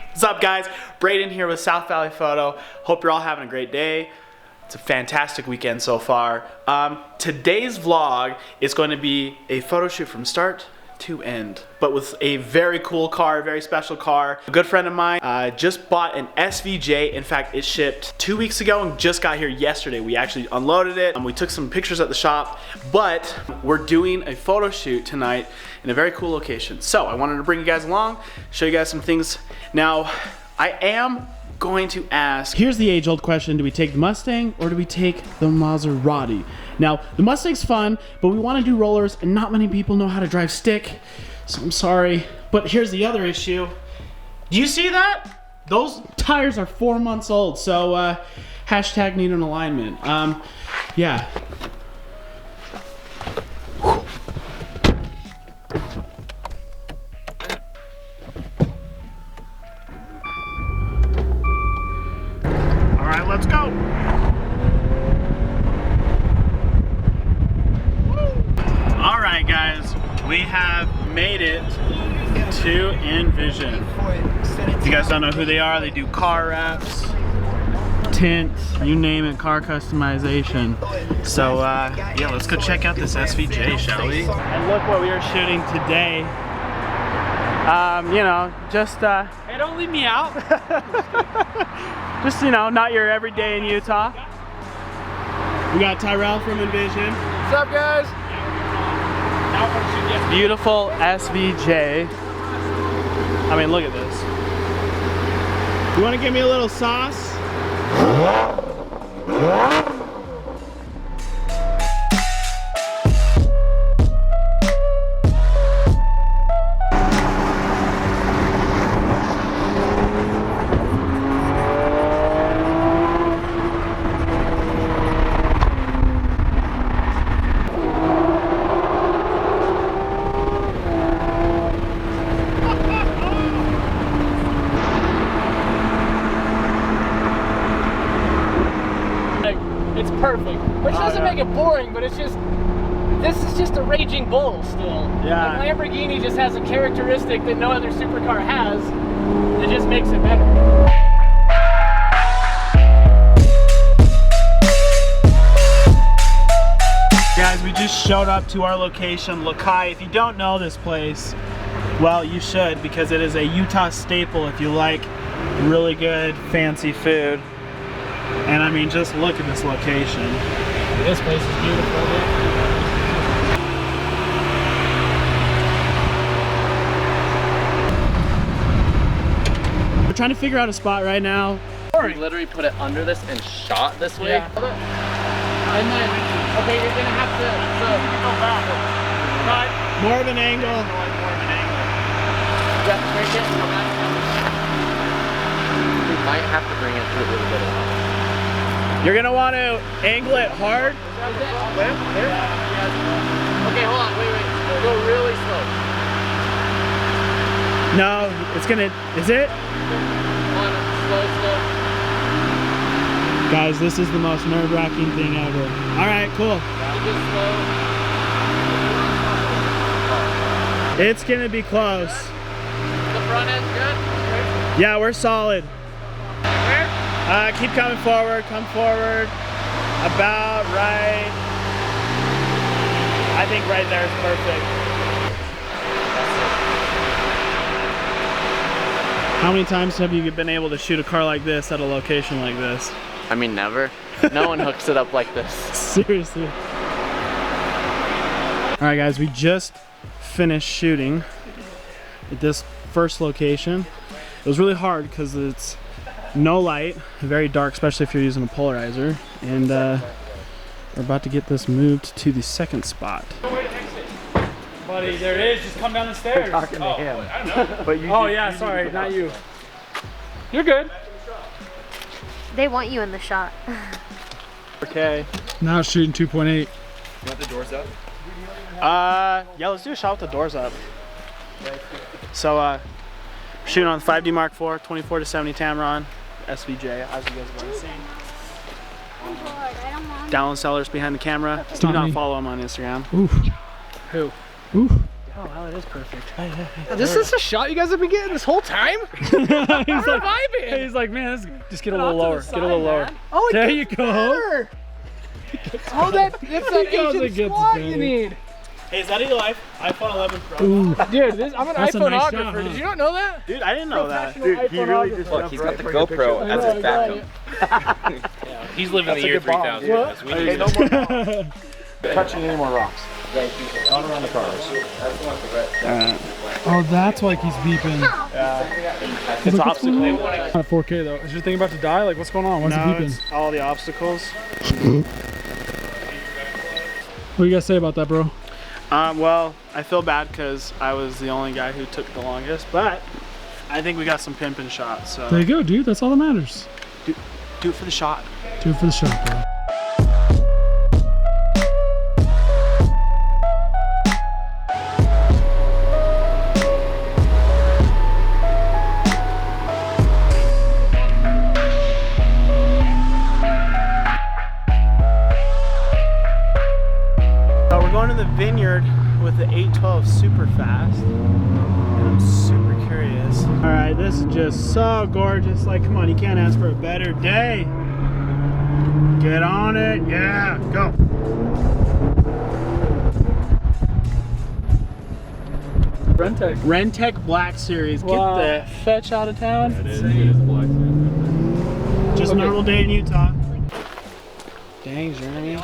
What's up, guys? Braden here with South Valley Photo. Hope you're all having a great day. It's a fantastic weekend so far. Today's vlog is going to be a photo shoot from start to end, but with a very cool car, very special car. A good friend of mine just bought an SVJ. In fact, it shipped 2 weeks ago and just got here yesterday. We actually unloaded it. We took some pictures at the shop, but we're doing a photo shoot tonight in a very cool location. So I wanted to bring you guys along, show you guys some things. Now, I am going to ask, here's the age-old question: do we take the Mustang or do we take the Maserati? Now, the Mustang's fun, but we want to do rollers, and not many people know how to drive stick, so I'm sorry. But here's the other issue. Do you see that? Those tires are 4 months old, so hashtag need an alignment. Yeah. All right, let's go. All right, guys, we have made it to Envision. If you guys don't know who they are, they do car wraps, tints, you name it, car customization. So yeah, let's go check out this SVJ, shall we? And look what we are shooting today. You know, just hey, don't leave me out. Just, you know, not your everyday in Utah. We got Tyrell from Envision. What's up, guys? Beautiful SVJ. I mean, look at this. You want to give me a little sauce? It's perfect, which doesn't make it boring, but it's just, this is just a raging bull still. Yeah. Like, Lamborghini just has a characteristic that no other supercar has. It just makes it better. Guys, we just showed up to our location, Lakai. If you don't know this place, well, you should, because it is a Utah staple if you like really good, fancy food. And I mean, just look at this location. This place is beautiful, dude. We're trying to figure out a spot right now. We literally put it under this and shot this way. Yeah. And then, okay, you're gonna have to, so go back. Cut. More of an angle. Yeah, break it, go back. We might have to bring it to a little bit of. You're gonna want to angle it hard. There? Okay, hold on, wait. Go really slow. No, it's gonna, is it? Hold on, slow. Guys, this is the most nerve-wracking thing ever. All right, cool. Just slow. It's gonna be close. The front end's good? Yeah, we're solid. Where? Keep coming forward, come forward. About right. I think right there is perfect. How many times have you been able to shoot a car like this at a location like this? I mean, never. No one hooks it up like this. Seriously. All right, guys, we just finished shooting at this first location. It was really hard because it's no light, very dark, especially if you're using a polarizer. And we're about to get this moved to the second spot. Buddy, there it is. Just come down the stairs. Talking to him. I know. But you Oh, yeah, sorry, not you. You're good. They want you in the shot. Okay. Now it's shooting 2.8. You want the doors up? Yeah, let's do a shot with the doors up. So, shooting on the 5D Mark IV, 24-70 Tamron, SVJ, as you guys have already seen. Dallin Sellers behind the camera. Do not follow him on Instagram. Oof. Who? Oof. Oh, wow, it is perfect. This is a shot you guys have been getting this whole time? He's like, man, just get a little lower. Get a little lower. Oh, there you go. Better. Oh, that's that Asian squat you need. Hey, is that a life? iPhone 11 Pro. Ooh. Dude, I'm an That's a nice iPhoneographer. shot, huh? Did you not know that? Dude, I didn't know that. Dude, he really just Look, he's got the GoPro as his backup. He's living the year 3000. What? We need no more touching any more rocks. On around the cars. Oh, that's why he's beeping. It's obstacle. Not 4K though. Is your thing about to die? Like, what's going on? Why's it beeping? It's all the obstacles. What do you guys say about that, bro? Well, I feel bad because I was the only guy who took the longest, but I think we got some pimping shots. So There you go, dude. That's all that matters. do it for the shot. Do it for the shot, bro. Vineyard with the 812 Superfast, and I'm super curious. All right, this is just so gorgeous. Like, come on, you can't ask for a better day. Get on it, yeah, go. Rentec Black Series. Wow. Get the fetch out of town. It is black. Just a normal day in Utah. Dang, Jeremy.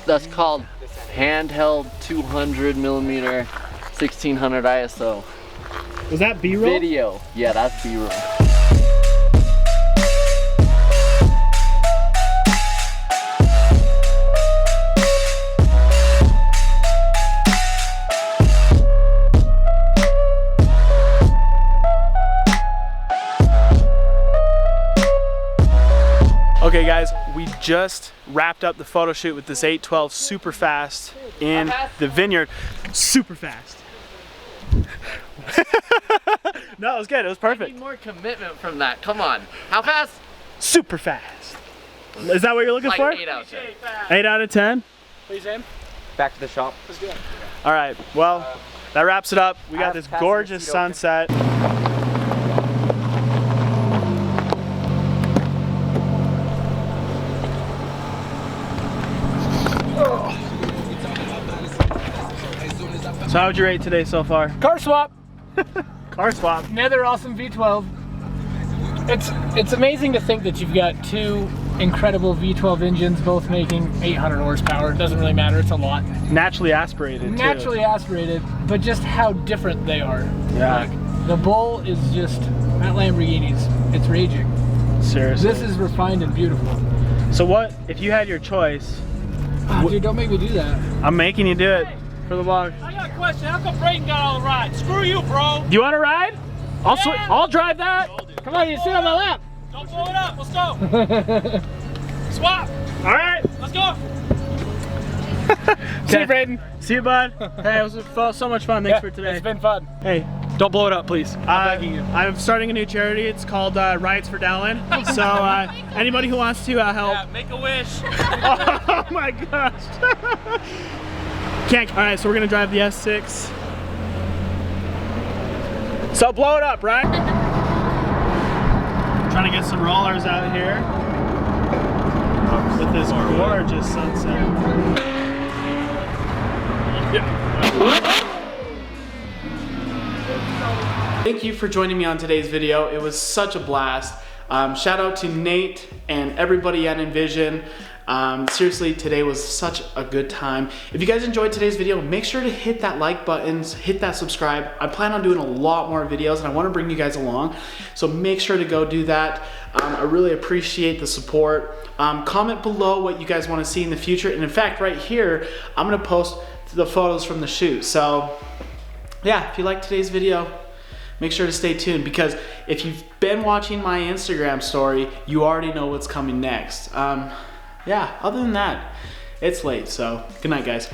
That's called handheld 200mm 1600 ISO. Was that B-roll? Video. Yeah, that's B-roll. Okay guys, we just wrapped up the photo shoot with this 812 Superfast in the Vineyard. Super fast. No, it was good, it was I perfect. need more commitment from that. Come on. How fast? Super fast. Is that what you're looking Like for? 8 out of 10. 8 out of 10? Please, aim. Back to the shop. All right, well, that wraps it up. We got this gorgeous sunset. So how would you rate today so far? Car swap. Car swap. Another awesome V12. It's amazing to think that you've got two incredible V12 engines, both making 800 horsepower. It doesn't really matter. It's a lot. Naturally aspirated. Naturally aspirated, but just how different they are. Yeah. Like, the Bull is just that Lamborghini's. It's raging. Seriously. This is refined and beautiful. So what if you had your choice? Oh, dude, don't make me do that. I'm making you do it for the vlog. I got a question. How come Brayden got all the rides? Screw you, bro. Do you want to ride? I'll drive that. Come on, you sit on my lap. Don't blow it up. Let's go. Swap. All right. Let's go. See you, Brayden. See you, bud. Hey, it was so much fun. Thanks for today. It's been fun. Hey, Don't blow it up, please. I'm begging you. I'm starting a new charity. It's called Rides for Dallin. So anybody who wants to help. Yeah, make a wish. Oh my gosh. Can't. All right, so we're gonna drive the S6. So blow it up, right? Trying to get some rollers out here with this gorgeous sunset. Thank you for joining me on today's video. It was such a blast. Shout out to Nate and everybody at Envision. Seriously, today was such a good time. If you guys enjoyed today's video, make sure to hit that like button, hit that subscribe. I plan on doing a lot more videos and I want to bring you guys along. So make sure to go do that. I really appreciate the support. Comment below what you guys want to see in the future. And in fact, right here, I'm going to post the photos from the shoot. So yeah, if you liked today's video, make sure to stay tuned, because if you've been watching my Instagram story, you already know what's coming next. Yeah, other than that, it's late, so good night, guys.